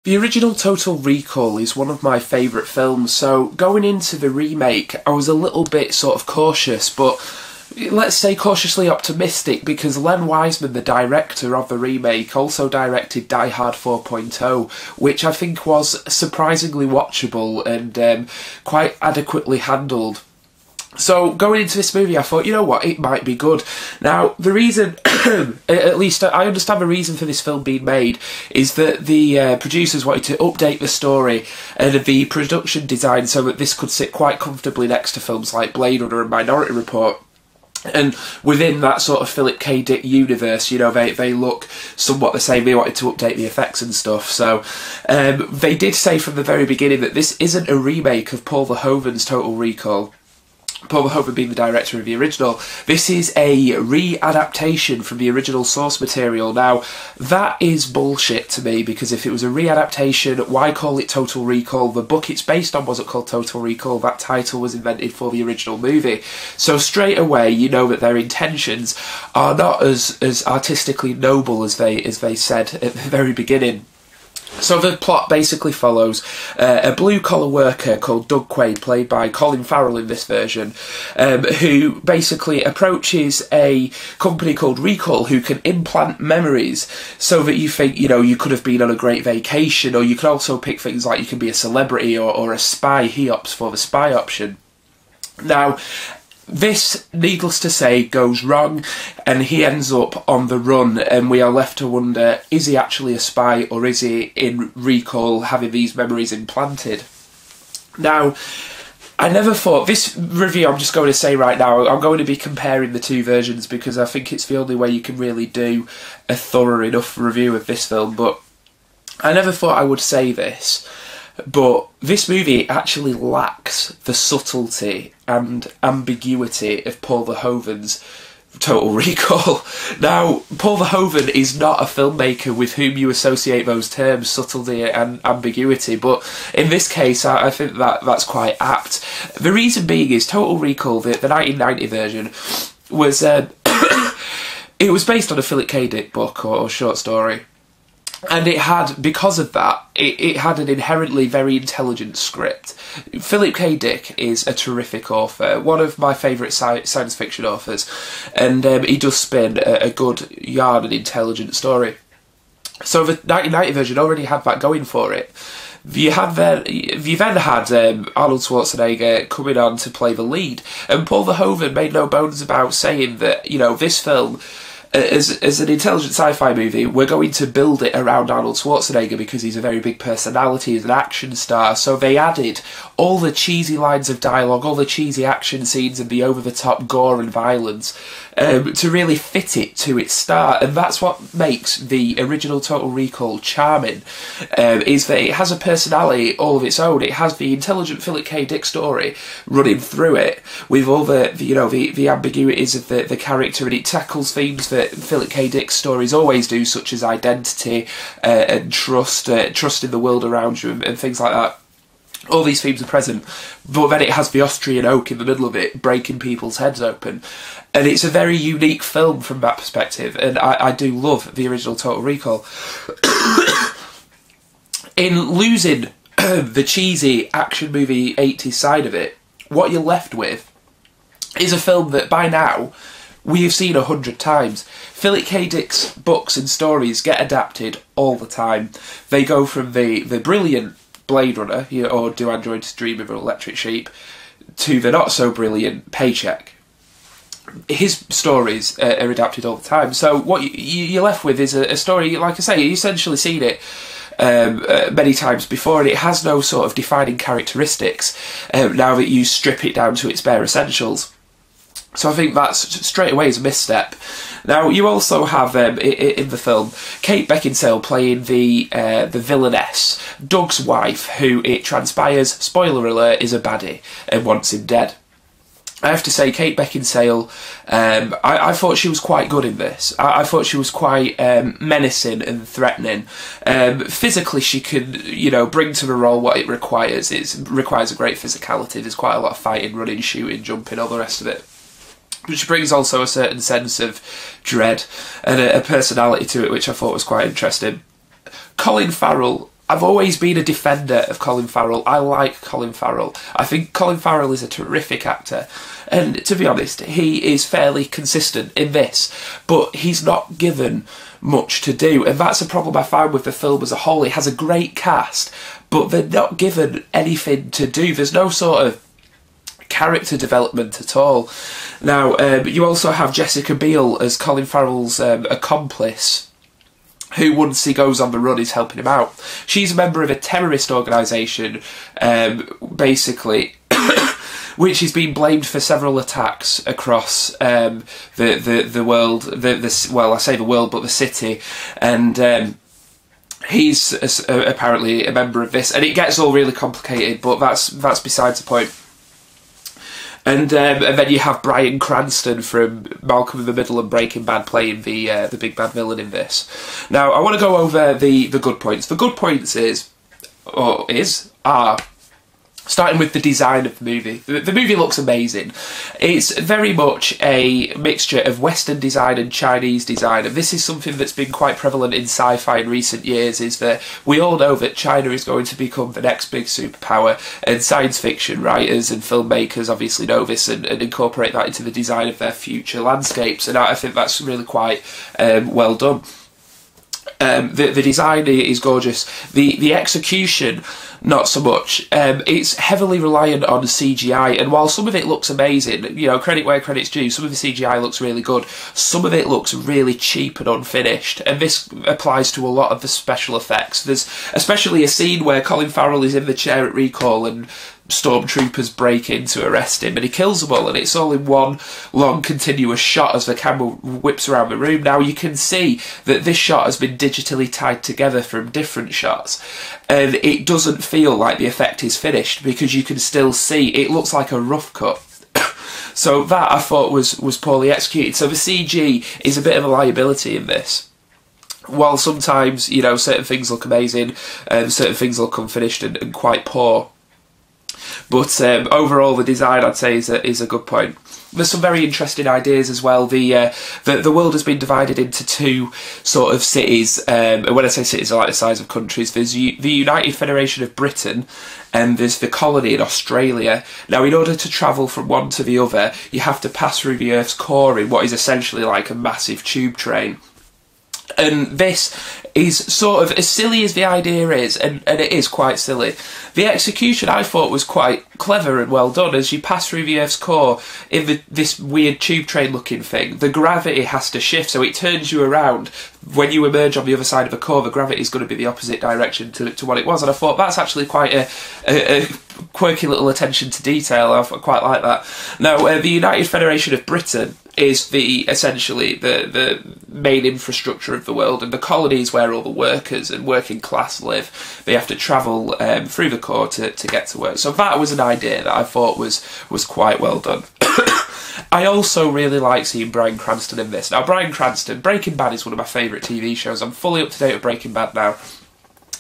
The original Total Recall is one of my favourite films, so going into the remake I was a little bit sort of cautious, but let's say cautiously optimistic, because Len Wiseman, the director of the remake, also directed Die Hard 4.0, which I think was surprisingly watchable and quite adequately handled. So going into this movie I thought, you know what, it might be good. Now the reason, at least I understand the reason for this film being made, is that the producers wanted to update the story and the production design so that this could sit quite comfortably next to films like Blade Runner and Minority Report. And within that sort of Philip K. Dick universe, you know, they look somewhat the same. They wanted to update the effects and stuff. So they did say from the very beginning that this isn't a remake of Paul Verhoeven's Total Recall. Paul Verhoeven being the director of the original. This is a re-adaptation from the original source material. Now, that is bullshit to me, because if it was a re-adaptation, why call it Total Recall? The book it's based on wasn't called Total Recall. That title was invented for the original movie. So straight away, you know that their intentions are not as artistically noble as they said at the very beginning. So the plot basically follows a blue-collar worker called Doug Quaid, played by Colin Farrell in this version, who basically approaches a company called Recall, who can implant memories so that you think, you know, you could have been on a great vacation, or you can also pick things like you can be a celebrity or a spy. He opts for the spy option. Now, this, needless to say, goes wrong, and he ends up on the run, and we are left to wonder, is he actually a spy, or is he in Recall having these memories implanted? Now, I never thought, this review I'm just going to say right now, I'm going to be comparing the two versions because I think it's the only way you can really do a thorough enough review of this film, but I never thought I would say this. But this movie actually lacks the subtlety and ambiguity of Paul Verhoeven's Total Recall. Now, Paul Verhoeven is not a filmmaker with whom you associate those terms, subtlety and ambiguity, but in this case I think that's quite apt. The reason being is Total Recall, the 1990 version, was it was based on a Philip K. Dick book or short story. And it had, because of that, it had an inherently very intelligent script. Philip K. Dick is a terrific author, one of my favourite science fiction authors, and he does spin a good yarn and intelligent story. So the 1990 version already had that going for it. You then had Arnold Schwarzenegger coming on to play the lead, and Paul Verhoeven made no bones about saying that, you know, this film, as an intelligent sci-fi movie, we're going to build it around Arnold Schwarzenegger because he's a very big personality, he's an action star. So they added all the cheesy lines of dialogue, all the cheesy action scenes and the over-the-top gore and violence to really fit it to its star. And that's what makes the original Total Recall charming, is that it has a personality all of its own. It has the intelligent Philip K. Dick story running through it, with all the ambiguities of the character, and it tackles themes that Philip K. Dick's stories always do, such as identity and trust in the world around you and things like that. All these themes are present, but then it has the Austrian oak in the middle of it, breaking people's heads open. And it's a very unique film from that perspective, and I do love the original Total Recall. In losing the cheesy action movie 80s side of it, what you're left with is a film that by now we have seen 100 times. Philip K. Dick's books and stories get adapted all the time. They go from the brilliant Blade Runner, or Do Androids Dream of an Electric Sheep, to the not so brilliant Paycheck. His stories are adapted all the time. So what you're left with is a story, like I say, you've essentially seen it many times before, and it has no sort of defining characteristics now that you strip it down to its bare essentials. So I think that's straight away is a misstep. Now, you also have in the film Kate Beckinsale playing the villainess, Doug's wife, who it transpires, spoiler alert, is a baddie and wants him dead. I have to say, Kate Beckinsale, I thought she was quite good in this. I thought she was quite menacing and threatening. Physically, she can, you know, bring to the role what it requires. It requires a great physicality. There's quite a lot of fighting, running, shooting, jumping, all the rest of it. Which brings also a certain sense of dread and a personality to it, which I thought was quite interesting. Colin Farrell I've always been a defender of Colin Farrell. I like Colin Farrell. I think Colin Farrell is a terrific actor. And to be honest, he is fairly consistent in this. But he's not given much to do. And that's a problem I find with the film as a whole. It has a great cast, but they're not given anything to do. There's no sort of character development at all. Now, you also have Jessica Biel as Colin Farrell's accomplice, who, once he goes on the run, is helping him out. She's a member of a terrorist organisation, basically, which has been blamed for several attacks across the world. Well, I say the world, but the city, and he's apparently a member of this, and it gets all really complicated. But that's besides the point. And then you have Bryan Cranston from Malcolm in the Middle and Breaking Bad playing the big bad villain in this. Now, I want to go over the good points. The good points are starting with the design of the movie. The movie looks amazing. It's very much a mixture of Western design and Chinese design, and this is something that's been quite prevalent in sci-fi in recent years, is that we all know that China is going to become the next big superpower, and science fiction writers and filmmakers obviously know this and incorporate that into the design of their future landscapes, and I think that's really quite well done. The design is gorgeous. The execution, not so much. It's heavily reliant on CGI, and while some of it looks amazing, you know, credit where credit's due, some of the CGI looks really good, some of it looks really cheap and unfinished, and this applies to a lot of the special effects. There's especially a scene where Colin Farrell is in the chair at recall and stormtroopers break in to arrest him, and he kills them all, and it's all in one long continuous shot as the camera whips around the room. Now, you can see that this shot has been digitally tied together from different shots, and it doesn't feel like the effect is finished because you can still see it looks like a rough cut. So that, I thought, was poorly executed. So the CG is a bit of a liability in this. While sometimes, you know, certain things look amazing, certain things look unfinished and quite poor. But overall, the design, I'd say, is a good point. There's some very interesting ideas as well. The world has been divided into two sort of cities. And when I say cities, they're like the size of countries. There's the United Federation of Britain, and there's the colony in Australia. Now, in order to travel from one to the other, you have to pass through the Earth's core in what is essentially like a massive tube train. And this is sort of, as silly as the idea is, and it is quite silly, the execution I thought was quite clever and well done. As you pass through the Earth's core in this weird tube train looking thing, the gravity has to shift, so it turns you around. When you emerge on the other side of the core, the gravity is going to be the opposite direction to what it was, and I thought that's actually quite a quirky little attention to detail. I quite like that. Now, the United Federation of Britain is essentially the main infrastructure of the world, and the colonies where all the workers and working class live. They have to travel through the core to get to work. So that was an idea that I thought was quite well done. I also really like seeing Bryan Cranston in this. Now, Bryan Cranston, Breaking Bad is one of my favourite TV shows. I'm fully up to date with Breaking Bad now.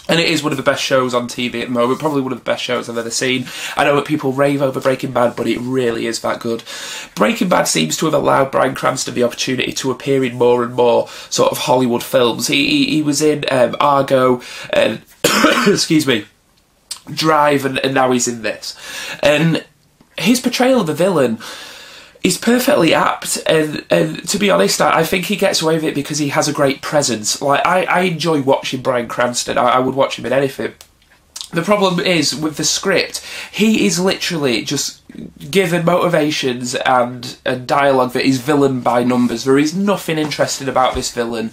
And it is one of the best shows on TV at the moment, probably one of the best shows I've ever seen. I know that people rave over Breaking Bad, but it really is that good. Breaking Bad seems to have allowed Bryan Cranston the opportunity to appear in more and more sort of Hollywood films. He was in Argo and, excuse me, Drive, and now he's in this. And his portrayal of the villain is perfectly apt, and to be honest, I think he gets away with it because he has a great presence. Like, I enjoy watching Bryan Cranston. I would watch him in anything. The problem is, with the script, he is literally just given motivations and dialogue that is villain by numbers. There is nothing interesting about this villain,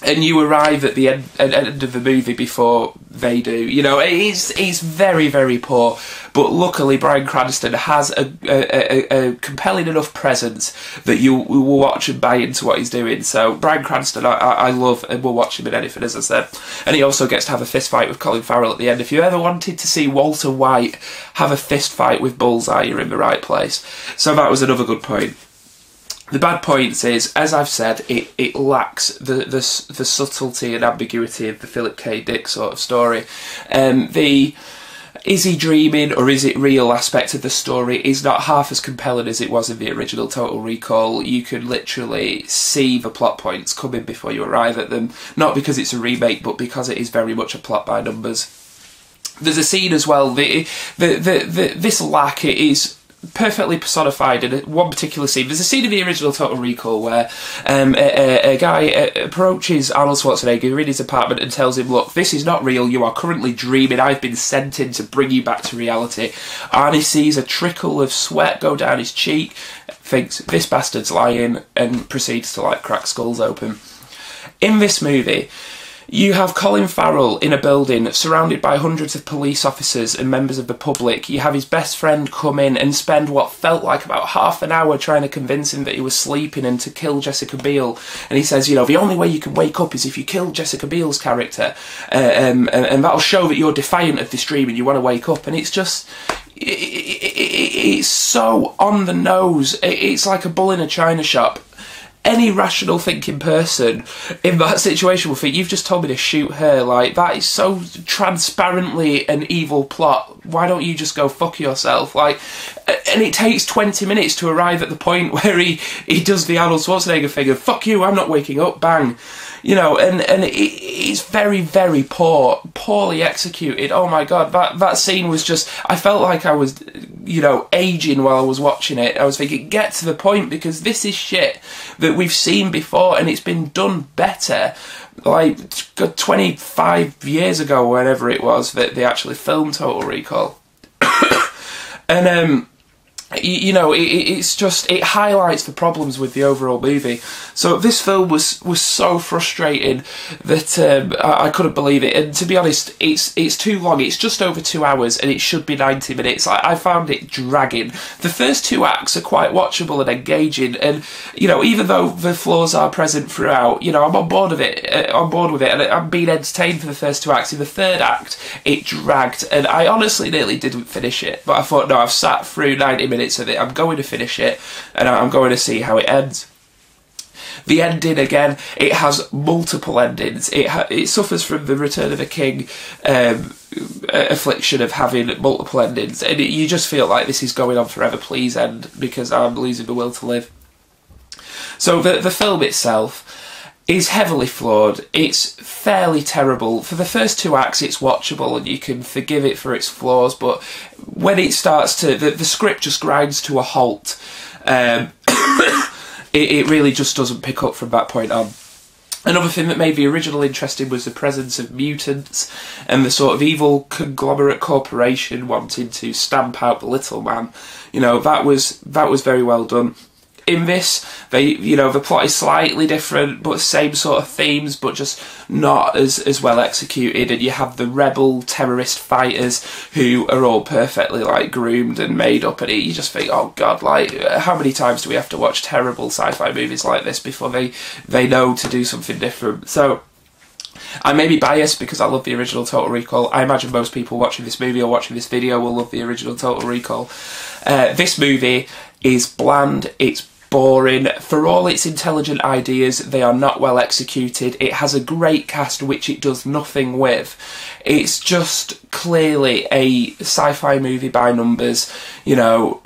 and you arrive at the end of the movie before they do. You know, he's very, very poor. But luckily, Bryan Cranston has a compelling enough presence that you will watch and buy into what he's doing. So Bryan Cranston, I love, and will watch him in anything, as I said. And he also gets to have a fist fight with Colin Farrell at the end. If you ever wanted to see Walter White have a fist fight with Bullseye, you're in the right place. So that was another good point. The bad points is, as I've said, it lacks the subtlety and ambiguity of the Philip K. Dick sort of story. is he dreaming or is it real aspect of the story is not half as compelling as it was in the original Total Recall. You can literally see the plot points coming before you arrive at them, not because it's a remake, but because it is very much a plot by numbers. There's a scene as well, this lack, it is perfectly personified in one particular scene. There's a scene in the original Total Recall where a guy approaches Arnold Schwarzenegger in his apartment and tells him, look, this is not real, you are currently dreaming, I've been sent in to bring you back to reality. Arnie sees a trickle of sweat go down his cheek, thinks, this bastard's lying, and proceeds to, like, crack skulls open. In this movie, you have Colin Farrell in a building surrounded by hundreds of police officers and members of the public. You have his best friend come in and spend what felt like about half an hour trying to convince him that he was sleeping and to kill Jessica Biel. And he says, you know, the only way you can wake up is if you kill Jessica Biel's character. And that'll show that you're defiant of this dream and you want to wake up. And it's just... it's so on the nose. It's like a bull in a china shop. Any rational thinking person in that situation will think, you've just told me to shoot her, like, that is so transparently an evil plot, why don't you just go fuck yourself? Like, and it takes 20 minutes to arrive at the point where he does the Arnold Schwarzenegger thing of, fuck you, I'm not waking up, bang. You know, and it's very, very poorly executed. Oh my god, that scene was just, I felt like I was, you know, aging while I was watching it. I was thinking, get to the point, because this is shit that we've seen before and it's been done better. Like, 25 years ago, whenever it was, that they actually filmed Total Recall. And, you know, it's just, it highlights the problems with the overall movie. So this film was so frustrating that I couldn't believe it. And to be honest, it's too long. It's just over 2 hours and it should be 90 minutes. I found it dragging. The first 2 acts are quite watchable and engaging. And, you know, even though the flaws are present throughout, you know, I'm on board with it. And I'm being entertained for the first 2 acts. In the third act, it dragged. And I honestly nearly didn't finish it. But I thought, no, I've sat through 90 minutes of it, I'm going to finish it and I'm going to see how it ends. The ending, again, it has multiple endings. It suffers from the Return of the King affliction of having multiple endings, and you just feel like this is going on forever, please end, because I'm losing the will to live. So the film itself is heavily flawed. It's fairly terrible. For the first 2 acts, it's watchable and you can forgive it for its flaws, but when it starts to... The script just grinds to a halt. It really just doesn't pick up from that point on. Another thing that made the original interesting was the presence of mutants and the sort of evil conglomerate corporation wanting to stamp out the little man. You know, that was very well done. In this, the plot is slightly different, but same sort of themes, but just not as well executed. And you have the rebel terrorist fighters who are all perfectly, like, groomed and made up. And you just think, oh god, like, how many times do we have to watch terrible sci-fi movies like this before they know to do something different? So I may be biased because I love the original Total Recall. I imagine most people watching this movie or watching this video will love the original Total Recall. This movie is bland. It's boring. For all its intelligent ideas, they are not well executed. It has a great cast which it does nothing with. It's just clearly a sci-fi movie by numbers. You know,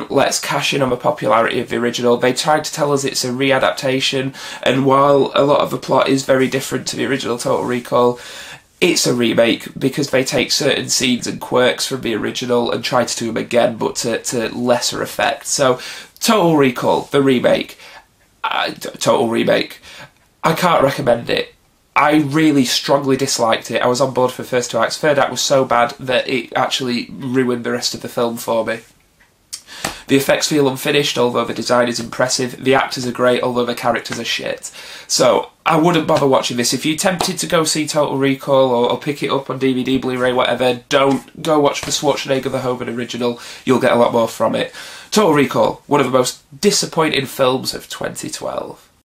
let's cash in on the popularity of the original. They tried to tell us it's a readaptation, and while a lot of the plot is very different to the original Total Recall, it's a remake because they take certain scenes and quirks from the original and try to do them again, but to lesser effect. So Total Recall, the remake, total remake. I can't recommend it. I really strongly disliked it. I was on board for the first 2 acts. Third act was so bad that it actually ruined the rest of the film for me. The effects feel unfinished, although the design is impressive. The actors are great, although the characters are shit. So I wouldn't bother watching this. If you're tempted to go see Total Recall or pick it up on DVD, Blu-ray, whatever, don't go watch the Schwarzenegger The Hogan original. You'll get a lot more from it. Total Recall, one of the most disappointing films of 2012.